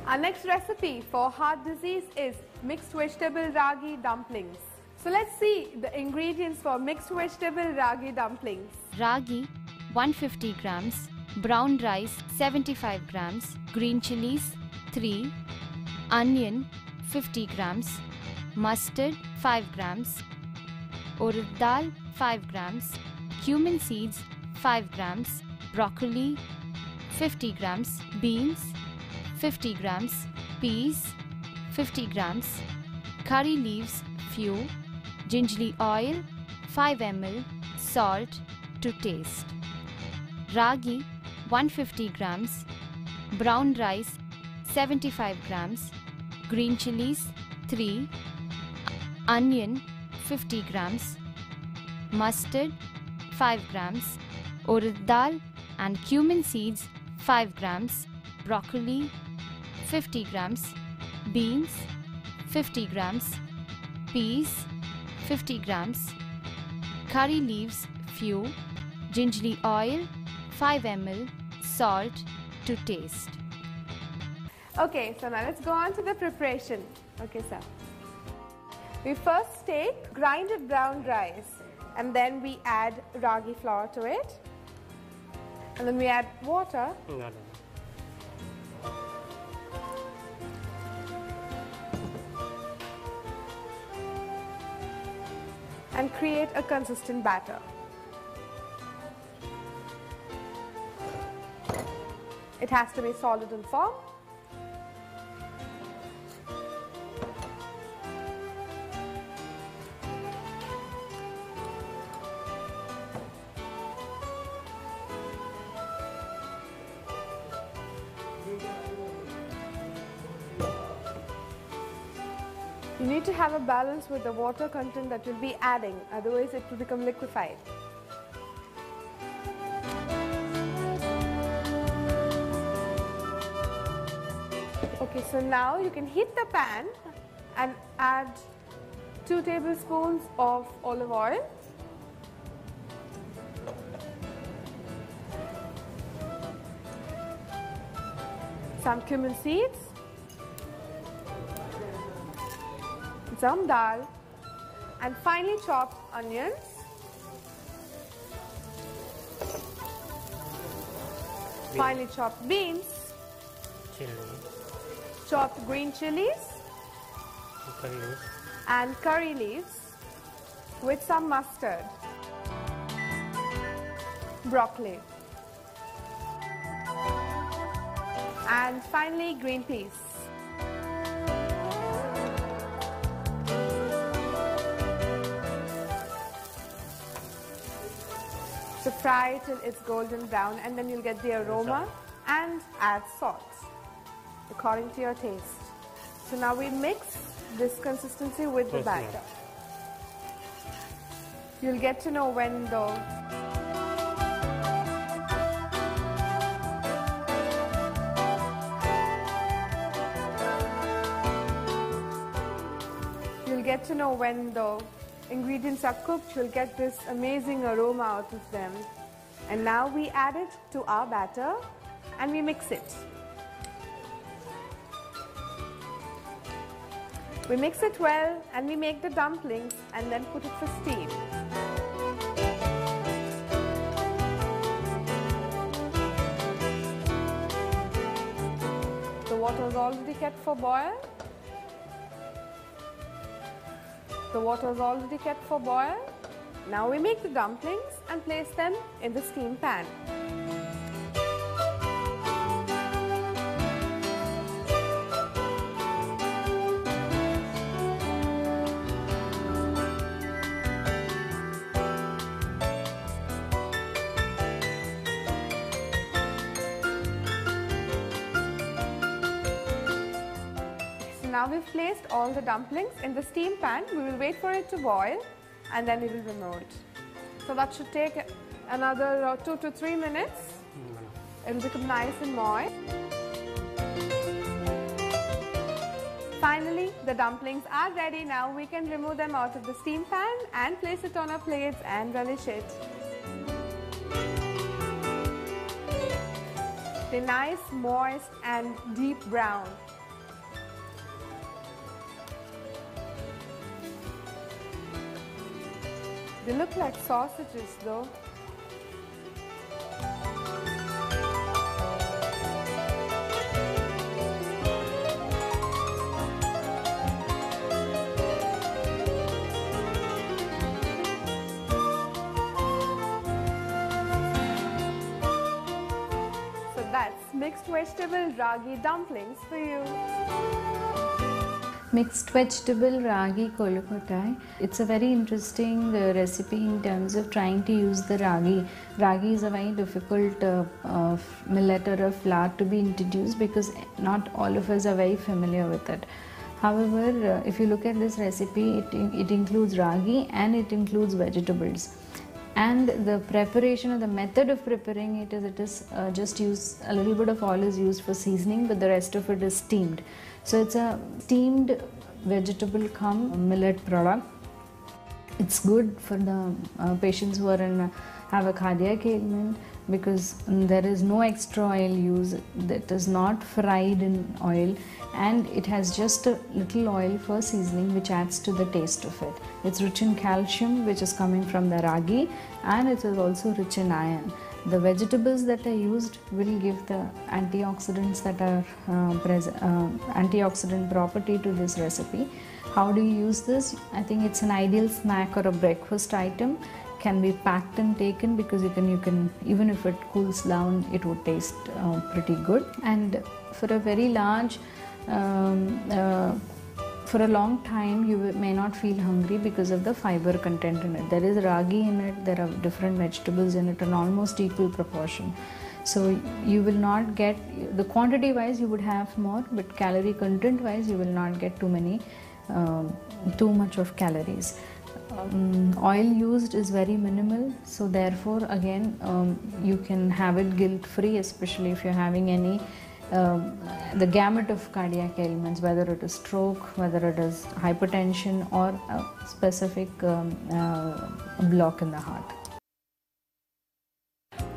Our next recipe for heart disease is mixed vegetable ragi dumplings. So let's see the ingredients for mixed vegetable ragi dumplings. Ragi 150 grams, brown rice 75 grams, green chilies 3, onion 50 grams, mustard 5 grams, urad dal 5 grams, cumin seeds 5 grams, broccoli 50 grams, beans 50 grams, peas 50 grams, curry leaves few, gingerly oil 5 ml, salt to taste. Ragi 150 grams, brown rice 75 grams, green chilies 3, onion 50 grams, mustard 5 grams, urad dal and cumin seeds 5 grams, broccoli 50 grams, beans 50 grams, peas 50 grams, curry leaves few, gingerly oil 5 ml, salt to taste. Okay, so now let's go on to the preparation. Okay, sir. We first take grinded brown rice and then we add ragi flour to it. And then we add water. And create a consistent batter. It has to be solid and firm. You need to have a balance with the water content that you'll be adding, otherwise it will become liquefied. Okay, so now you can heat the pan and add 2 tablespoons of olive oil. Some cumin seeds. Some dal and finely chopped onions, finely chopped beans, chopped green chilies and curry leaves with some mustard, broccoli and finally green peas. So fry it till it's golden brown and then you'll get the aroma and add salt according to your taste. So now we mix this consistency with the batter. You'll get to know when the ingredients are cooked, you'll get this amazing aroma out of them. And now we add it to our batter and we mix it. We mix it well and we make the dumplings and then put it for steam. The water is already kept for boil. The water is already kept for boil. Now we make the dumplings and place them in the steam pan. Now we've placed all the dumplings in the steam pan. We will wait for it to boil and then we will remove it. So that should take another 2 to 3 minutes. It will become nice and moist. Finally, the dumplings are ready. Now we can remove them out of the steam pan and place it on our plates and garnish it. They're nice, moist and deep brown. They look like sausages though. So that's mixed vegetable ragi dumplings for you. Mixed vegetable ragi Kozhukattai. It's a very interesting recipe in terms of trying to use the ragi. Ragi is a very difficult millet or a flour to be introduced because not all of us are very familiar with it. However, if you look at this recipe, it includes ragi and it includes vegetables. And the preparation or the method of preparing it is just use a little bit of oil is used for seasoning, but the rest of it is steamed. So it's a steamed vegetable cum millet product. It's good for the patients who are have a cardiac ailment because there is no extra oil used. That is not fried in oil, and it has just a little oil for seasoning, which adds to the taste of it. It's rich in calcium, which is coming from the ragi, and it is also rich in iron. The vegetables that are used will give the antioxidants that are antioxidant property to this recipe. How do you use this? I think it's an ideal snack or a breakfast item. Can be packed and taken because you can even if it cools down, it would taste pretty good. And for a very large for a long time you may not feel hungry because of the fiber content in it. There is ragi in it, there are different vegetables in it in almost equal proportion. So you will not get, the quantity wise you would have more, but calorie content wise you will not get too much of calories. Oil used is very minimal, so therefore again you can have it guilt free, especially if you're having any the gamut of cardiac ailments, whether it is stroke, whether it is hypertension or a specific block in the heart.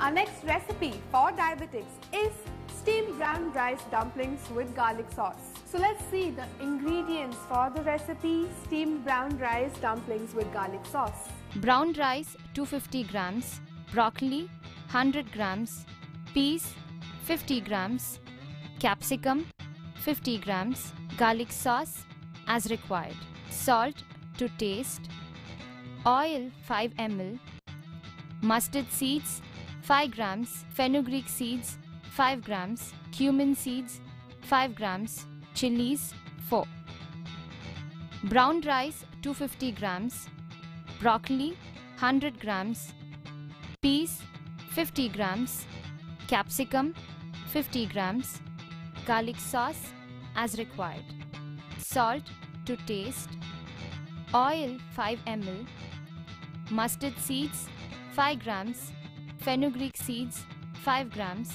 Our next recipe for diabetics is steamed brown rice dumplings with garlic sauce. So let's see the ingredients for the recipe: steamed brown rice dumplings with garlic sauce. Brown rice 250 grams, broccoli 100 grams, peas 50 grams, capsicum 50 grams, garlic sauce as required, salt to taste, oil 5 ml, mustard seeds 5 grams, fenugreek seeds 5 grams, cumin seeds 5 grams, chillies 4. Brown rice 250 grams, broccoli 100 grams, peas 50 grams, capsicum 50 grams, garlic sauce as required, salt to taste, oil 5 ml, mustard seeds 5 grams, fenugreek seeds 5 grams,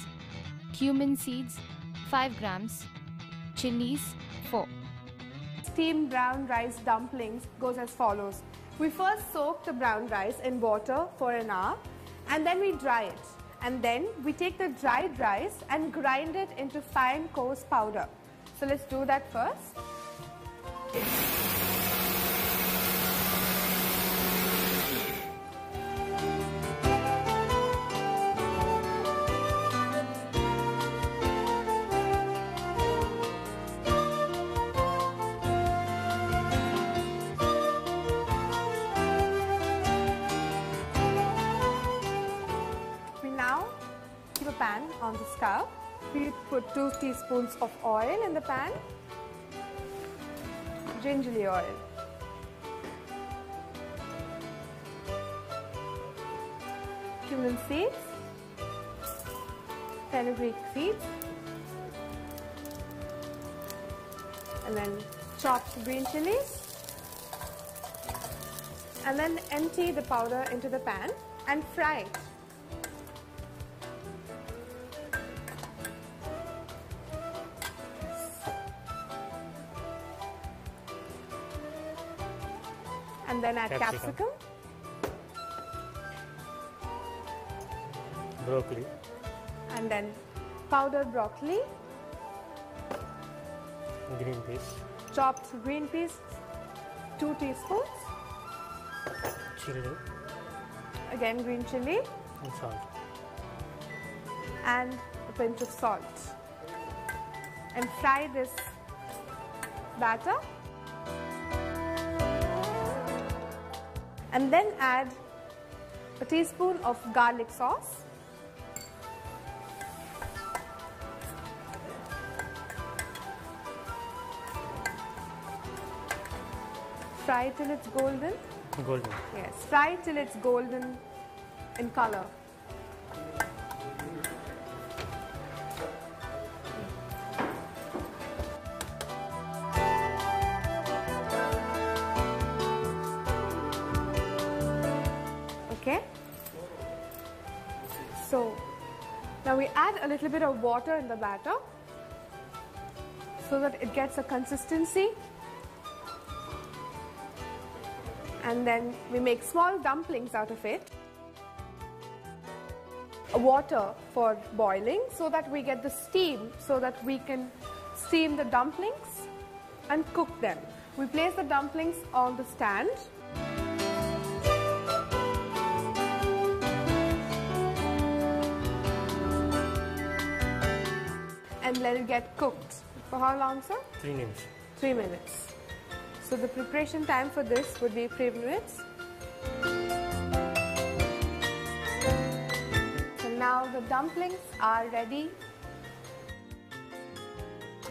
cumin seeds 5 grams, chillies 4. Steamed brown rice dumplings goes as follows. We first soak the brown rice in water for an hour and then we dry it. And then we take the dried rice and grind it into fine coarse powder. So let's do that first. Pan on the stove. We put 2 teaspoons of oil in the pan, gingerly oil, cumin seeds, fenugreek seeds, and then chopped green chilies, and then empty the powder into the pan and fry it. And then add capsicum, broccoli, and then powdered broccoli, green peas, chopped green peas, 2 teaspoons, chilli, again green chilli, and salt. and a pinch of salt. And fry this batter. And then add a teaspoon of garlic sauce. Fry till it's golden. Golden. Yes, fry till it's golden in color. Okay. So now we add a little bit of water in the batter so that it gets a consistency. And then we make small dumplings out of it. Water for boiling so that we get the steam, so that we can steam the dumplings and cook them. We place the dumplings on the stand. And let it get cooked. For how long, sir? 3 minutes. 3 minutes. So the preparation time for this would be 3 minutes. So now the dumplings are ready.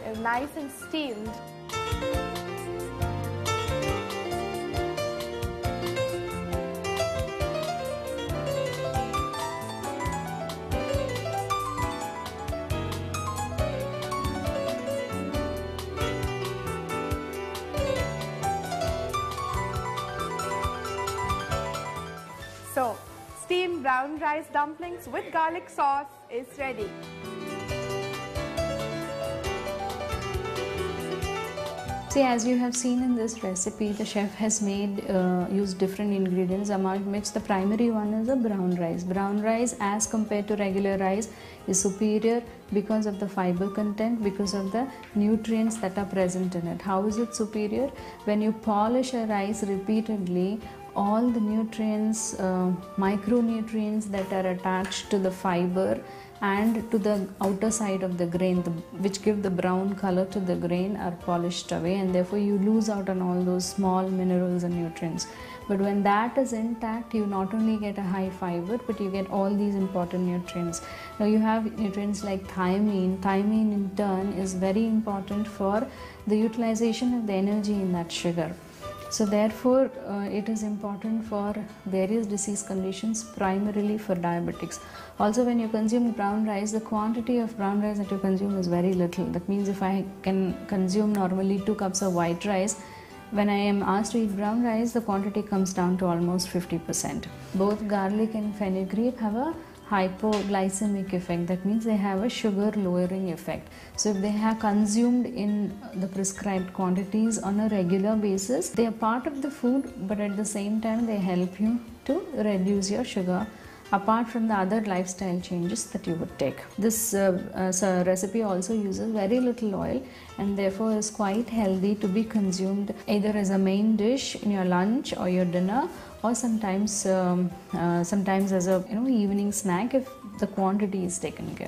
They're nice and steamed. So, steamed brown rice dumplings with garlic sauce is ready. See, as you have seen in this recipe, the chef has used different ingredients, among which the primary one is a brown rice. Brown rice, as compared to regular rice, is superior because of the fiber content, because of the nutrients that are present in it. How is it superior? When you polish a rice repeatedly, all the nutrients, micronutrients that are attached to the fiber and to the outer side of the grain, which give the brown color to the grain, are polished away, and therefore you lose out on all those small minerals and nutrients. But when that is intact, you not only get a high fiber, but you get all these important nutrients. Now you have nutrients like thiamine. Thiamine in turn is very important for the utilization of the energy in that sugar. So therefore, it is important for various disease conditions, primarily for diabetics. Also, when you consume brown rice, the quantity of brown rice that you consume is very little. That means if I can consume normally 2 cups of white rice, when I am asked to eat brown rice, the quantity comes down to almost 50%. Both garlic and fenugreek have a hypoglycemic effect. That means they have a sugar lowering effect. So if they are consumed in the prescribed quantities on a regular basis, they are part of the food, but at the same time they help you to reduce your sugar, apart from the other lifestyle changes that you would take. This recipe also uses very little oil and therefore is quite healthy to be consumed either as a main dish in your lunch or your dinner, or sometimes as a evening snack if the quantity is taken care.